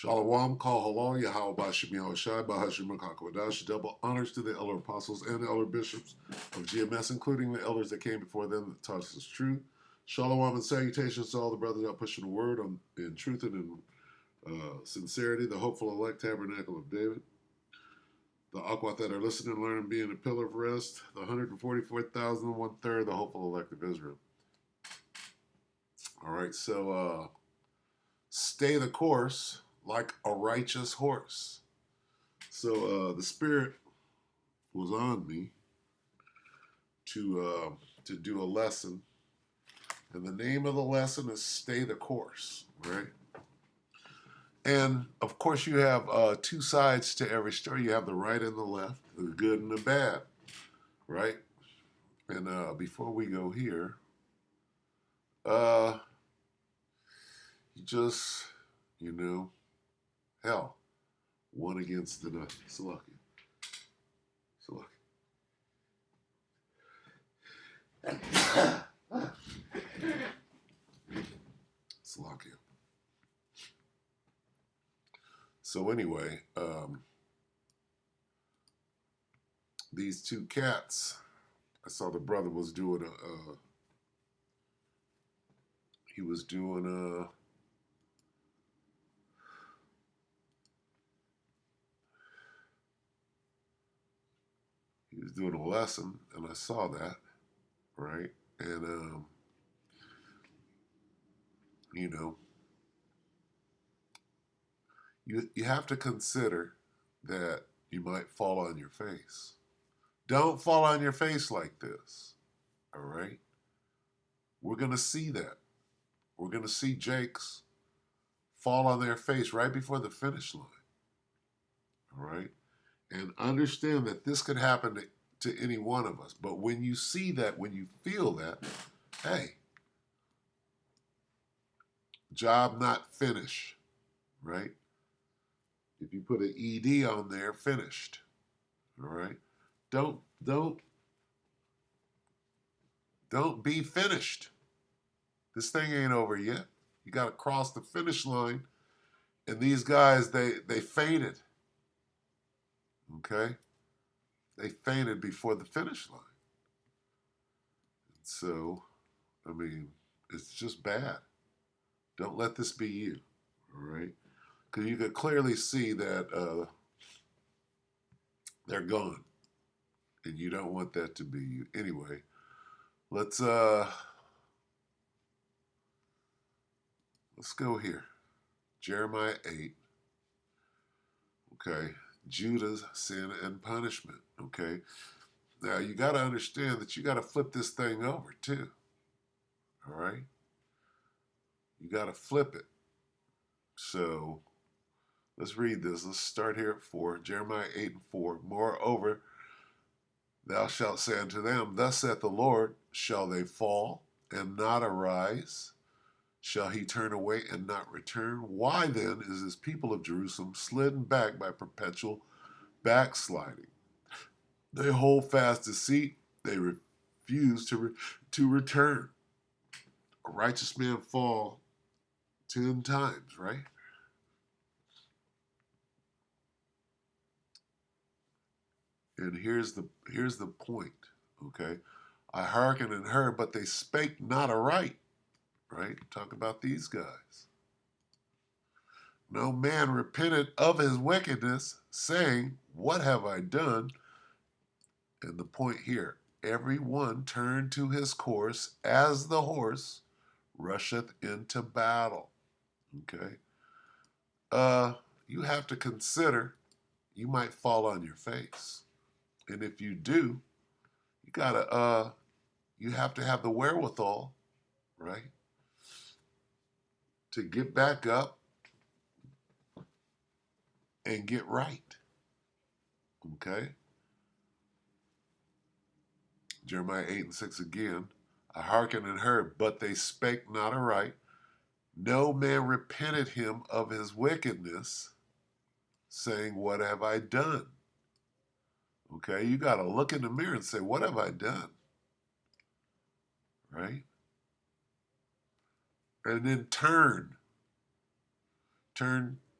Shalom, Kal Halal, Yahweh Bashim Yahushai, Bahashim Makakwadash, double honors to the elder apostles and the elder bishops of GMS, including the elders that came before them that taught us truth. Shalom and salutations to all the brothers out pushing the word in truth and in sincerity, the hopeful elect tabernacle of David, the Akwat that are listening, learning, being a pillar of rest, the 144,000 and 1/3, the hopeful elect of Israel. All right, so stay the course like a righteous horse. So the Spirit was on me to do a lesson, and the name of the lesson is "Stay the Course." Right, and of course you have two sides to every story. You have the right and the left, the good and the bad. Right, and before we go here, you just hell, one against another. Salakia. Salakia. So anyway, these two cats, I saw the brother was doing he was doing a lesson, and I saw that, right? And you have to consider that you might fall on your face. Don't fall on your face like this, all right? We're going to see that. We're going to see Jakes fall on their face right before the finish line, all right? And understand that this could happen to any one of us. But when you see that, when you feel that, hey, job not finished, right? If you put an ED on there, finished, all right? Don't be finished. This thing ain't over yet. You got to cross the finish line. And these guys, they fainted, okay? They fainted before the finish line. So, I mean, it's just bad. Don't let this be you, all right? Because you could clearly see that they're gone, and you don't want that to be you. Anyway, let's go here. Jeremiah 8. Okay, Judah's sin and punishment. Okay, now you got to understand that you got to flip this thing over too. All right, you got to flip it. So let's read this. Let's start here at 4. Jeremiah 8 and 4. Moreover, thou shalt say unto them, Thus saith the Lord, shall they fall and not arise? Shall he turn away and not return? Why then is this people of Jerusalem slidden back by perpetual backsliding? They hold fast deceit. They refuse to return. A righteous man fall 10 times, right? And here's the point, okay? I hearkened and heard, but they spake not aright, right? Talk about these guys. No man repented of his wickedness, saying, What have I done? And the point here, every one turned to his course as the horse rusheth into battle. Okay? You have to consider you might fall on your face. And if you do, you have to have the wherewithal, right? To get back up and get right. Okay? Jeremiah 8 and 6 again. I hearkened and heard, but they spake not aright. No man repented him of his wickedness, saying, What have I done? Okay, you got to look in the mirror and say, What have I done? Right? And then turn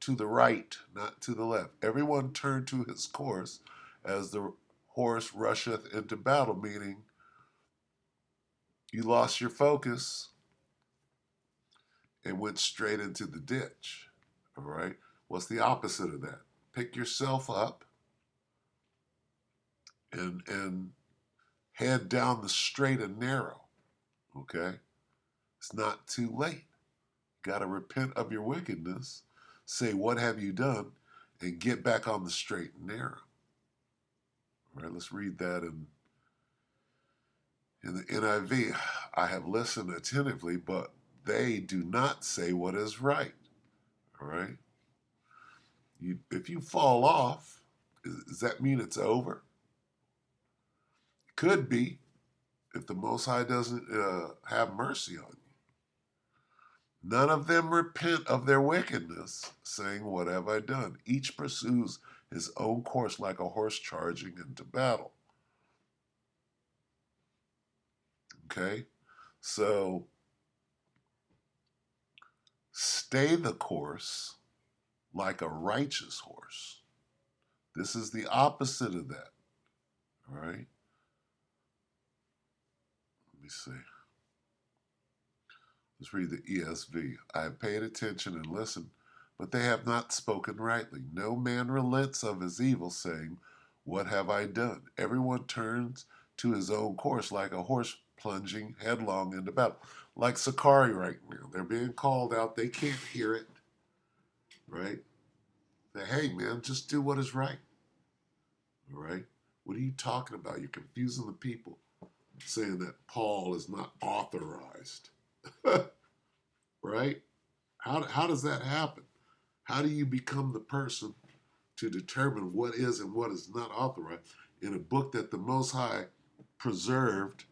to the right, not to the left. Everyone turned to his course as the horse rusheth into battle, meaning you lost your focus and went straight into the ditch. All right. What's the opposite of that? Pick yourself up and head down the straight and narrow. Okay. It's not too late. You got to repent of your wickedness, say, what have you done? And get back on the straight and narrow. All right, let's read that in the NIV. I have listened attentively, but they do not say what is right. All right. If you fall off, does that mean it's over? Could be, if the Most High doesn't have mercy on you. None of them repent of their wickedness, saying, what have I done? Each pursues his own course like a horse charging into battle. Okay? So, stay the course like a righteous horse. This is the opposite of that. All right? Let me see. Let's read the ESV. I have paid attention and listened, but they have not spoken rightly. No man relents of his evil, saying, what have I done? Everyone turns to his own course like a horse plunging headlong into battle. Like Sakari right now. They're being called out. They can't hear it. Right? Say, hey, man, just do what is right. All right? What are you talking about? You're confusing the people, saying that Paul is not authorized. Right? How does that happen? How do you become the person to determine what is and what is not authorized in a book that the Most High preserved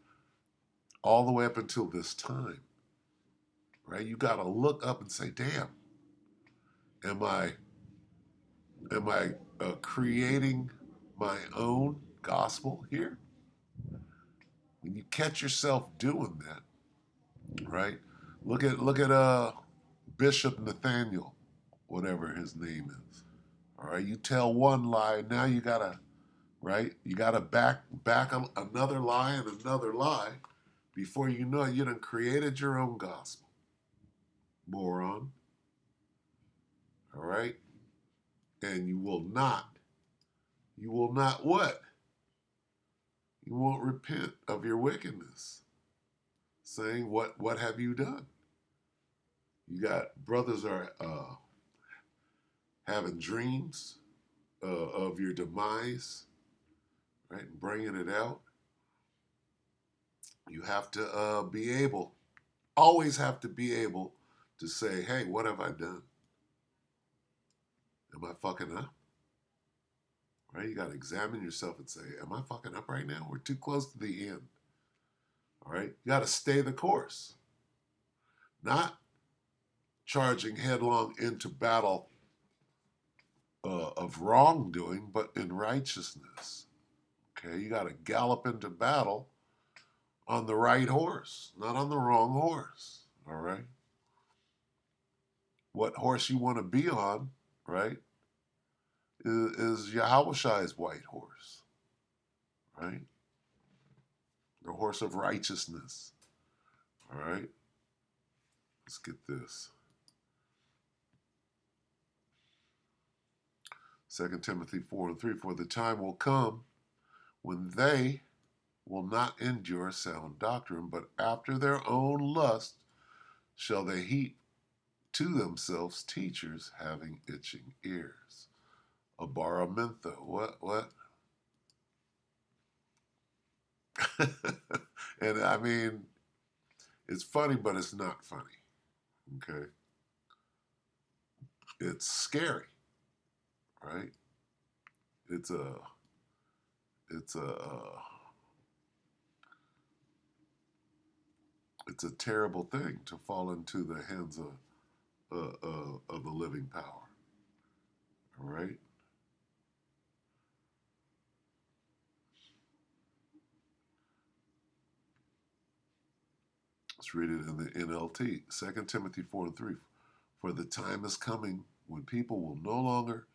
all the way up until this time? Right? You got to look up and say, damn, am I creating my own gospel here? When you catch yourself doing that, right? Look at Bishop Nathaniel, whatever his name is. All right, you tell one lie, now you gotta, right? You gotta back another lie and another lie. Before you know it, you done created your own gospel, moron. All right, and you will not what? You won't repent of your wickedness, saying, what have you done? You got brothers are having dreams of your demise, right? And bringing it out. You have to always have to be able to say, hey, what have I done? Am I fucking up? Right? You got to examine yourself and say, am I fucking up right now? We're too close to the end. All right? You got to stay the course. Not charging headlong into battle of wrongdoing, but in righteousness. Okay? You got to gallop into battle on the right horse, not on the wrong horse. All right? What horse you want to be on, right, is Yahweh's white horse, right? The horse of righteousness. All right? Let's get this. 2 Timothy 4:3, for the time will come when they will not endure sound doctrine, but after their own lust shall they heap to themselves teachers having itching ears. Abaramintha. What? And I mean, it's funny, but it's not funny. Okay? It's scary, right? It's a it's a it's a terrible thing to fall into the hands of the living power. All right? Let's read it in the NLT. 2 Timothy 4:3. For the time is coming when people will no longer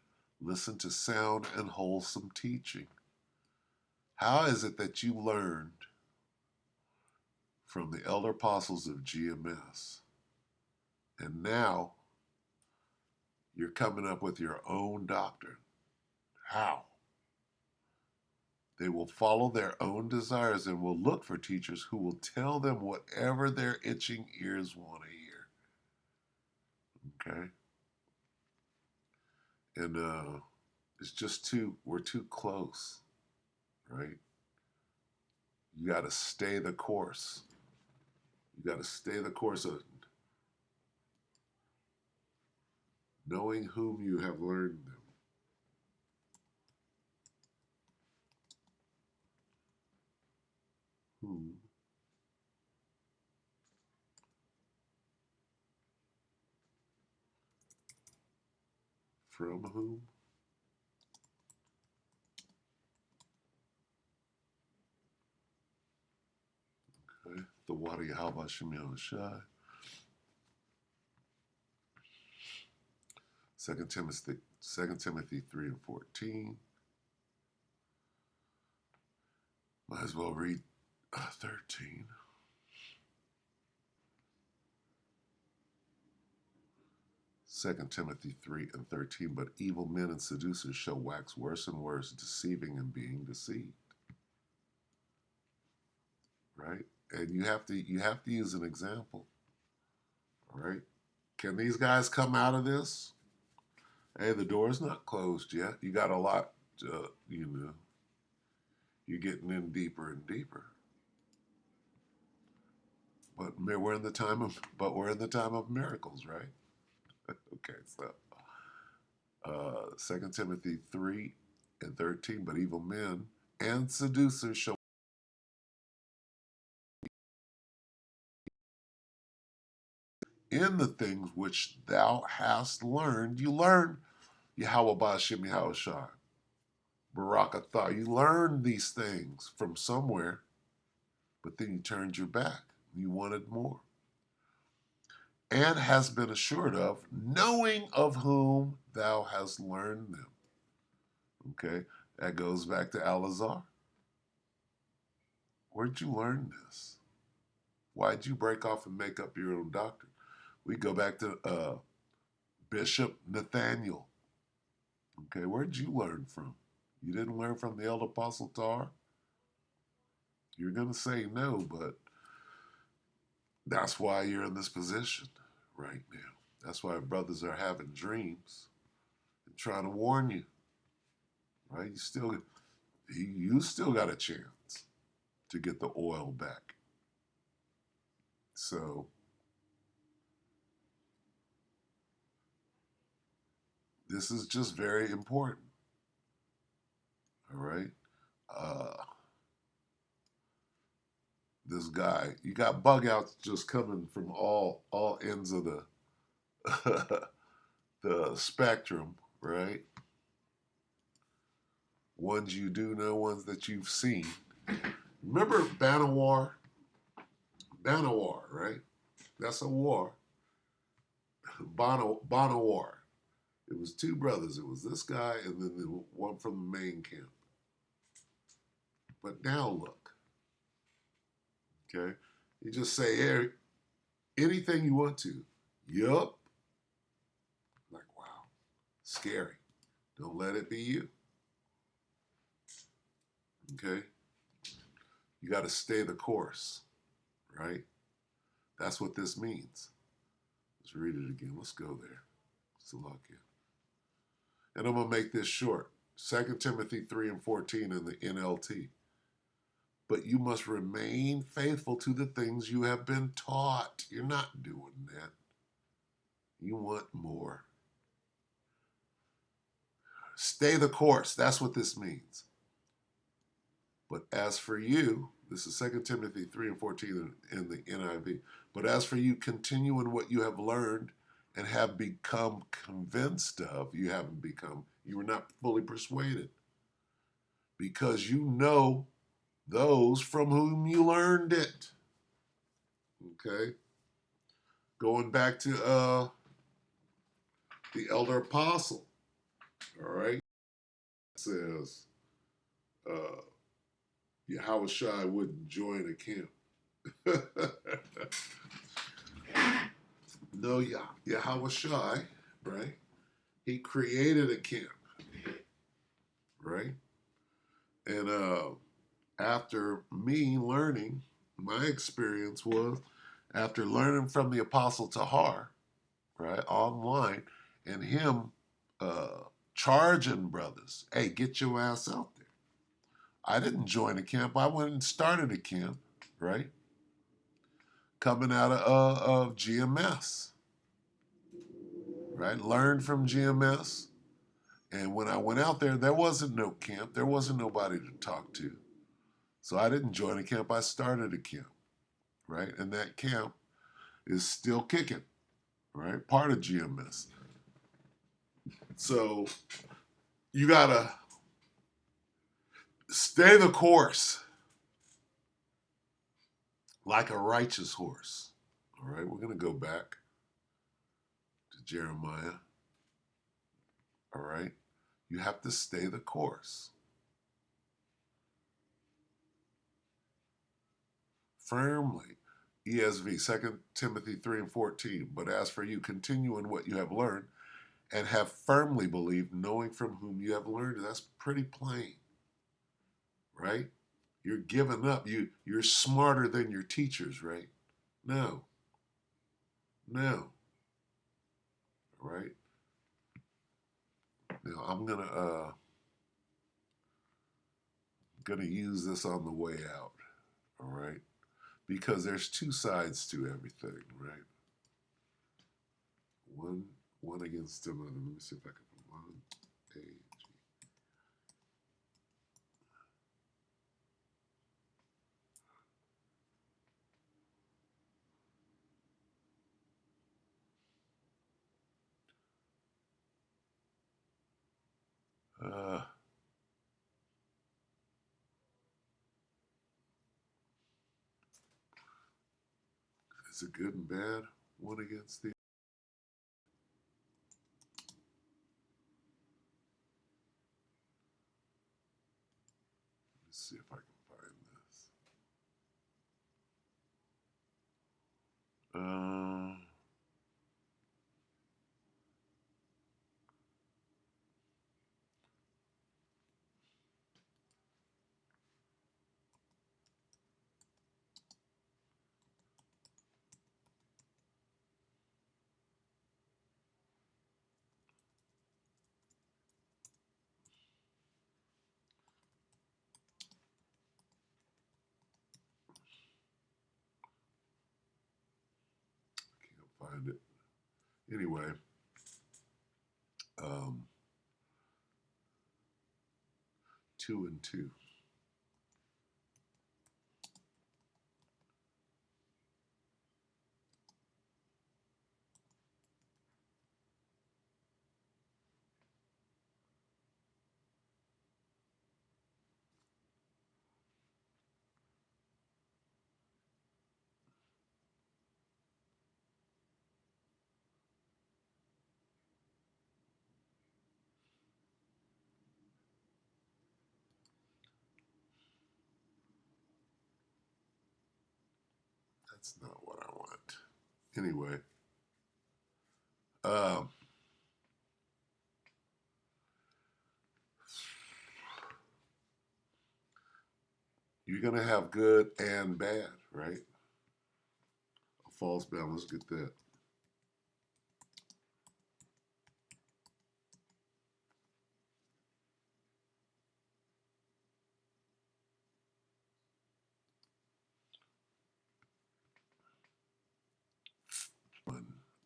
listen to sound and wholesome teaching? How is it that you learned from the elder apostles of GMS and now you're coming up with your own doctrine? How? They will follow their own desires and will look for teachers who will tell them whatever their itching ears want to hear. Okay? And it's just we're too close, right? You got to stay the course. You got to stay the course of knowing whom you have learned them. Whom? From whom? Okay. The Wadi Haba Shemil Shai. 2 Timothy 3 and 14. Might as well read 13. Second Timothy 3 and 13. But evil men and seducers shall wax worse and worse, deceiving and being deceived. Right? And you have to use an example. All right? Can these guys come out of this? Hey, the door's not closed yet. You got a lot, you're getting in deeper and deeper. But we're in the time of miracles, right? Okay, so 2 Timothy 3 and 13, but evil men and seducers shall in the things which thou hast learned. You learn Yahweh Ba'ashem Yahweh Shai. Barakatah. You learned these things from somewhere, but then you turned your back. You wanted more. And has been assured of, knowing of whom thou hast learned them. Okay, that goes back to Al-Azhar. Where'd you learn this? Why'd you break off and make up your own doctrine? We go back to Bishop Nathaniel. Okay, where'd you learn from? You didn't learn from the elder apostle Tar? You're going to say no, but that's why you're in this position right now. That's why brothers are having dreams and trying to warn you. Right? You still got a chance to get the oil back. So this is just very important. All right. This guy, you got bug outs just coming from all ends of the the spectrum, right? Ones you do know, ones that you've seen. Remember Banawar? Banawar, right? That's a war. Banawar. It was two brothers. It was this guy and then the one from the main camp. But now look, okay? You just say anything you want to. Yup. Like, wow, scary. Don't let it be you. Okay? You got to stay the course, right? That's what this means. Let's read it again. Let's go there. Salakia. And I'm going to make this short. 2 Timothy 3 and 14 in the NLT. But you must remain faithful to the things you have been taught. You're not doing that. You want more. Stay the course. That's what this means. But as for you, this is 2 Timothy 3 and 14 in the NIV. But as for you, continue in what you have learned and have become convinced of. You were not fully persuaded. Because you know those from whom you learned it. Okay? Going back to the elder apostle. All right, it says Yahushua wouldn't join a camp. No, Yahushua, right? He created a camp, right? And after me learning, my experience was after learning from the Apostle Tahar, right, online, and him charging brothers, hey, get your ass out there. I didn't join a camp. I went and started a camp, right? Coming out of GMS, right? Learned from GMS. And when I went out there, there wasn't no camp. There wasn't nobody to talk to. So I didn't join a camp. I started a camp, right? And that camp is still kicking, right? Part of GMS. So you got to stay the course like a righteous horse. All right, we're going to go back to Jeremiah. All right, you have to stay the course. Firmly. ESV, 2 Timothy 3 and 14. But as for you, continue in what you have learned and have firmly believed, knowing from whom you have learned. That's pretty plain, right? You're giving up. You're smarter than your teachers, right? No. No. Right? Now I'm gonna use this on the way out. All right? Because there's two sides to everything, right? One against another. Let me see if I can put one page. Is it good and bad? One against the. Let's see if I can find this. Can't find it. Anyway, 2 and 2. That's not what I want. Anyway, um, you're going to have good and bad, right? A false balance, get that.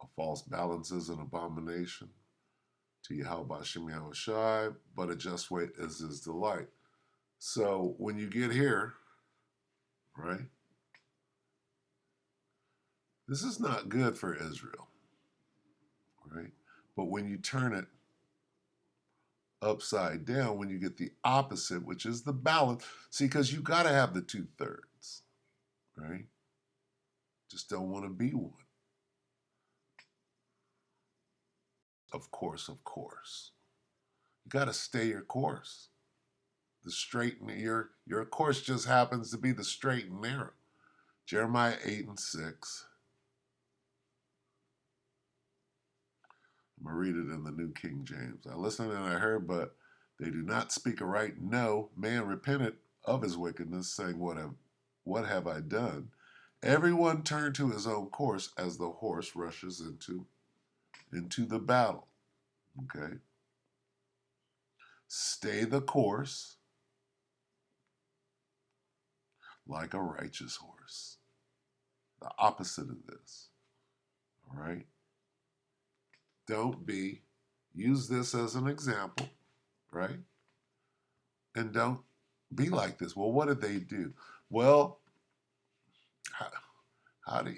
A false balance is an abomination to Yahweh Shem Yahushai, but a just weight is his delight. So when you get here, right, this is not good for Israel, right? But when you turn it upside down, when you get the opposite, which is the balance, see, because you got to have the 2/3, right? Just don't want to be one. Of course, of course. You got to stay your course. The straight and your course just happens to be the straight and narrow. Jeremiah 8:6. I'm going to read it in the New King James. I listened and I heard, but they do not speak aright. No, man repented of his wickedness, saying, what have I done? Everyone turned to his own course as the horse rushes into the battle. Okay? Stay the course like a righteous horse. The opposite of this. All right? Use this as an example, right? And don't be like this. Well, what did they do? Well,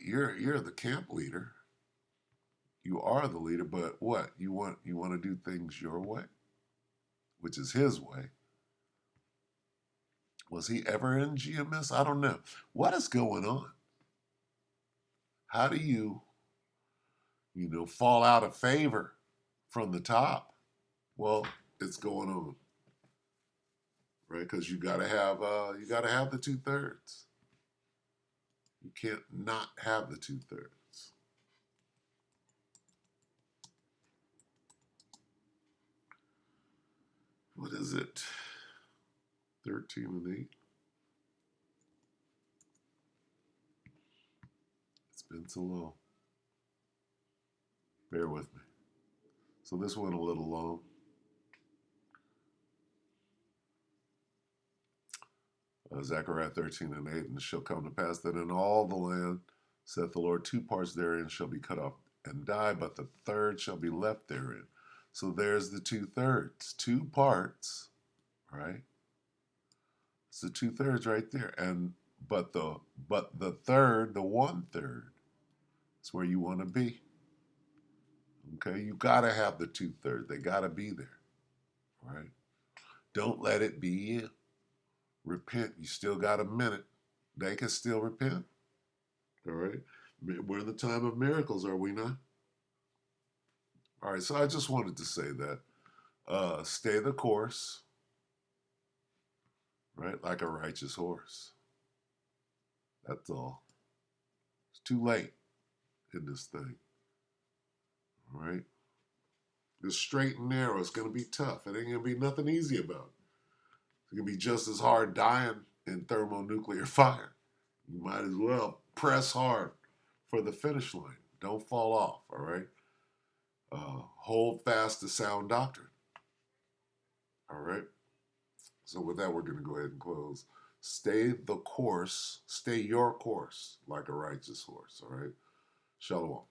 you're the camp leader. You are the leader, but what? You want to do things your way, which is his way. Was he ever in GMS? I don't know. What is going on? How do you fall out of favor from the top? Well, it's going on, right? Because you got to have the 2/3. You can't not have the 2/3. What is it? 13 and 8. It's been so long. Bear with me. So this went a little long. Zechariah 13 and 8. And it shall come to pass that in all the land, saith the Lord, 2 parts therein shall be cut off and die, but the third shall be left therein. So there's the 2/3. 2 parts, right? It's the 2/3 right there. But the third, the 1/3, is where you want to be. Okay, you gotta have the 2/3. They gotta be there, right? Don't let it be you. Repent. You still got a minute. They can still repent. All right. We're in the time of miracles, are we not? All right. So I just wanted to say that. Stay the course, right? Like a righteous horse. That's all. It's too late in this thing. All right. It's straight and narrow. It's going to be tough. It ain't going to be nothing easy about it. It's going to be just as hard dying in thermonuclear fire. You might as well press hard for the finish line. Don't fall off, all right? Hold fast to sound doctrine, all right? So with that, we're going to go ahead and close. Stay the course. Stay your course like a righteous horse, all right? Shalom.